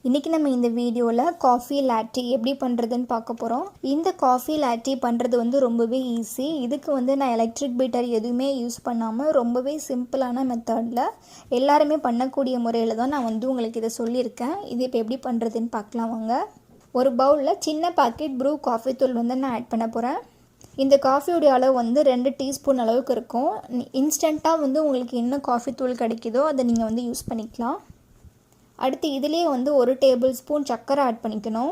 இன்றைக்கி நம்ம இந்த வீடியோவில் காஃபி லாட்டி எப்படி பண்ணுறதுன்னு பார்க்க போகிறோம். இந்த காஃபி லாட்டி பண்ணுறது வந்து ரொம்பவே ஈஸி. இதுக்கு வந்து நான் எலக்ட்ரிக் பீட்டர் எதுவுமே யூஸ் பண்ணாமல் ரொம்பவே சிம்பிளான மெத்தடில் எல்லாருமே பண்ணக்கூடிய முறையில் தான் நான் வந்து உங்களுக்கு இதை சொல்லியிருக்கேன். இது இப்போ எப்படி பண்ணுறதுன்னு பார்க்கலாம் வாங்க. ஒரு பவுலில் சின்ன பாக்கெட் ப்ரூ காஃபி தூள் வந்து நான் ஆட் பண்ண போகிறேன். இந்த காஃபியோடைய அளவு வந்து 2 டீஸ்பூன் அளவுக்கு இருக்கும். இன்ஸ்டண்ட்டாக வந்து உங்களுக்கு என்ன காஃபி தூள் கிடைக்குதோ அதை நீங்கள் வந்து யூஸ் பண்ணிக்கலாம். அடுத்து இதிலே வந்து 1 டேபிள் ஸ்பூன் சர்க்கரை ஆட் பண்ணிக்கணும்.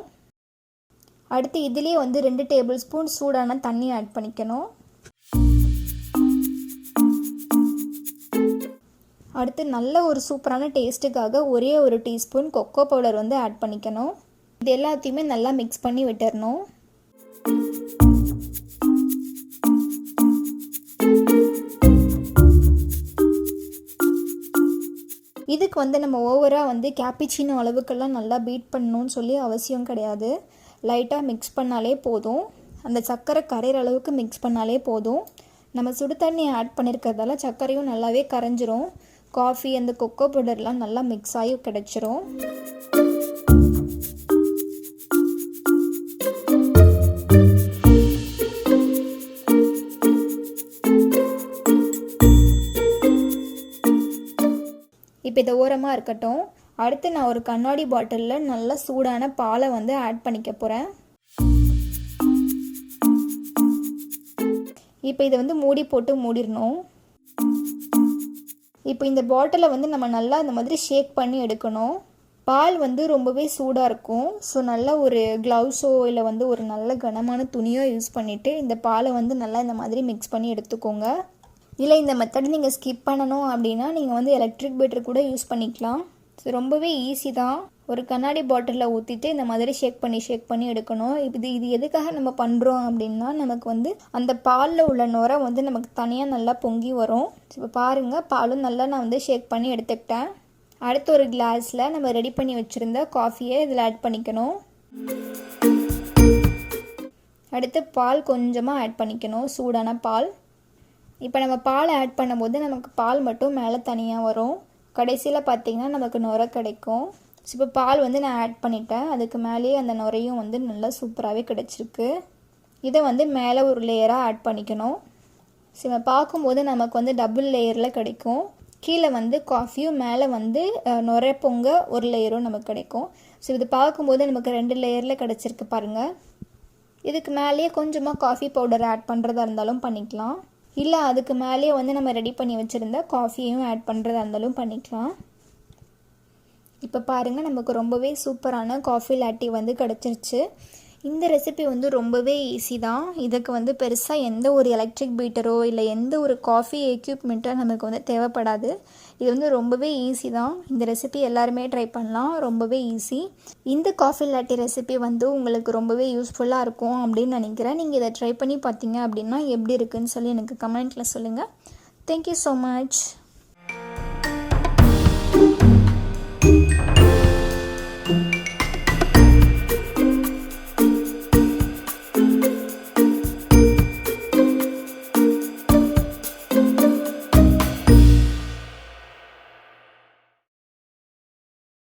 அடுத்து இதிலே வந்து 2 டேபிள் ஸ்பூன் சூடான தண்ணி ஆட் பண்ணிக்கணும். அடுத்து நல்ல ஒரு சூப்பரான டேஸ்ட்டுக்காக ஒரே 1 டீஸ்பூன் கொக்கோ பவுடர் வந்து ஆட் பண்ணிக்கணும். இது எல்லாத்தையுமே நல்லா மிக்ஸ் பண்ணி விட்டுறணும். இதுக்கு வந்து நம்ம ஓவராக வந்து கேப்பிச்சினோ அளவுக்கெல்லாம் நல்லா பீட் பண்ணணும்னு சொல்லி அவசியம் கிடையாது. லைட்டாக மிக்ஸ் பண்ணாலே போதும். அந்த சர்க்கரை கரையிற அளவுக்கு மிக்ஸ் பண்ணாலே போதும். நம்ம சுடு தண்ணி ஆட் பண்ணியிருக்கிறதால சர்க்கரையும் நல்லாவே கரைஞ்சிரும். காஃபி அந்த கொக்கோ பவுடர்லாம் நல்லா மிக்ஸ் ஆகி கிடச்சிரும். இப்போ இது ஓரமாக இருக்கட்டும். அடுத்து நான் ஒரு கண்ணாடி பாட்டிலில் நல்லா சூடான பாலை வந்து ஆட் பண்ணிக்க போகிறேன். இப்போ இதை வந்து மூடி போட்டு மூடிடணும். இப்போ இந்த பாட்டிலை வந்து நம்ம நல்லா இந்த மாதிரி ஷேக் பண்ணி எடுக்கணும். பால் வந்து ரொம்பவே சூடாக இருக்கும். ஸோ நல்லா ஒரு க்ளவுஸோ இல்லை வந்து ஒரு நல்ல கனமான துணியோ யூஸ் பண்ணிவிட்டு இந்த பாலை வந்து நல்லா இந்த மாதிரி மிக்ஸ் பண்ணி எடுத்துக்கோங்க. இல்லை இந்த மெத்தட் நீங்கள் ஸ்கிப் பண்ணணும் அப்படின்னா நீங்கள் வந்து எலக்ட்ரிக் பீட்டர் கூட யூஸ் பண்ணிக்கலாம். ஸோ ரொம்பவே ஈஸி தான். ஒரு கண்ணாடி பாட்டிலில் ஊற்றிட்டு இந்த மாதிரி ஷேக் பண்ணி எடுக்கணும். இது எதுக்காக நம்ம பண்ணுறோம் அப்படின்னா நமக்கு வந்து அந்த பாலில் உள்ள நுரை வந்து நமக்கு தனியாக நல்லா பொங்கி வரும். இப்போ பாருங்கள், பாலும் நல்லா நான் வந்து ஷேக் பண்ணி எடுத்துக்கிட்டேன். அடுத்து ஒரு கிளாஸில் நம்ம ரெடி பண்ணி வச்சுருந்த காஃபியை இதில் ஆட் பண்ணிக்கணும். அடுத்து பால் கொஞ்சமாக ஆட் பண்ணிக்கணும், சூடான பால். இப்போ நம்ம பால் ஆட் பண்ணும்போது நமக்கு பால் மட்டும் மேலே தனியாக வரும். கடைசியில் பார்த்திங்கன்னா நமக்கு நுரை கிடைக்கும். ஸோ இப்போ பால் வந்து நான் ஆட் பண்ணிட்டேன். அதுக்கு மேலேயே அந்த நுரையும் வந்து நல்லா சூப்பராகவே கிடச்சிருக்கு. இதை வந்து மேலே ஒரு லேயராக ஆட் பண்ணிக்கணும். ஸோ நம்ம பார்க்கும்போது நமக்கு வந்து டபுள் லேயரில் கிடைக்கும். கீழே வந்து காஃபியும் மேலே வந்து நுரை பொங்க ஒரு லேயரும் நமக்கு கிடைக்கும். ஸோ இது பார்க்கும்போது நமக்கு 2 லேயரில் கிடச்சிருக்கு பாருங்கள். இதுக்கு மேலேயே கொஞ்சமாக காஃபி பவுடர் ஆட் பண்ணுறதா இருந்தாலும் பண்ணிக்கலாம். இல்லை அதுக்கு மேலேயே வந்து நம்ம ரெடி பண்ணி வச்சுருந்த காஃபியையும் ஆட் பண்ணுறதா இருந்தாலும் பண்ணிக்கலாம். இப்போ பாருங்கள், நமக்கு ரொம்பவே சூப்பரான காஃபி லாட்டி வந்து கிடச்சிருச்சு. இந்த ரெசிபி வந்து ரொம்பவே ஈஸி தான். இதுக்கு வந்து பெருசாக எந்த ஒரு எலக்ட்ரிக் பீட்டரோ இல்லை எந்த ஒரு காஃபி எக்யூப்மெண்ட்டோ நமக்கு வந்து தேவைப்படாது. இது வந்து ரொம்பவே ஈஸி தான். இந்த ரெசிபி எல்லாருமே ட்ரை பண்ணலாம். ரொம்பவே ஈஸி. இந்த காஃபி லாட்டி ரெசிபி வந்து உங்களுக்கு ரொம்பவே யூஸ்ஃபுல்லாக இருக்கும் அப்படின்னு நினைக்கிறேன். நீங்கள் இதை ட்ரை பண்ணி பார்த்தீங்க அப்படின்னா எப்படி இருக்குன்னு சொல்லி எனக்கு கமெண்ட்டில் சொல்லுங்கள். Thank you so much.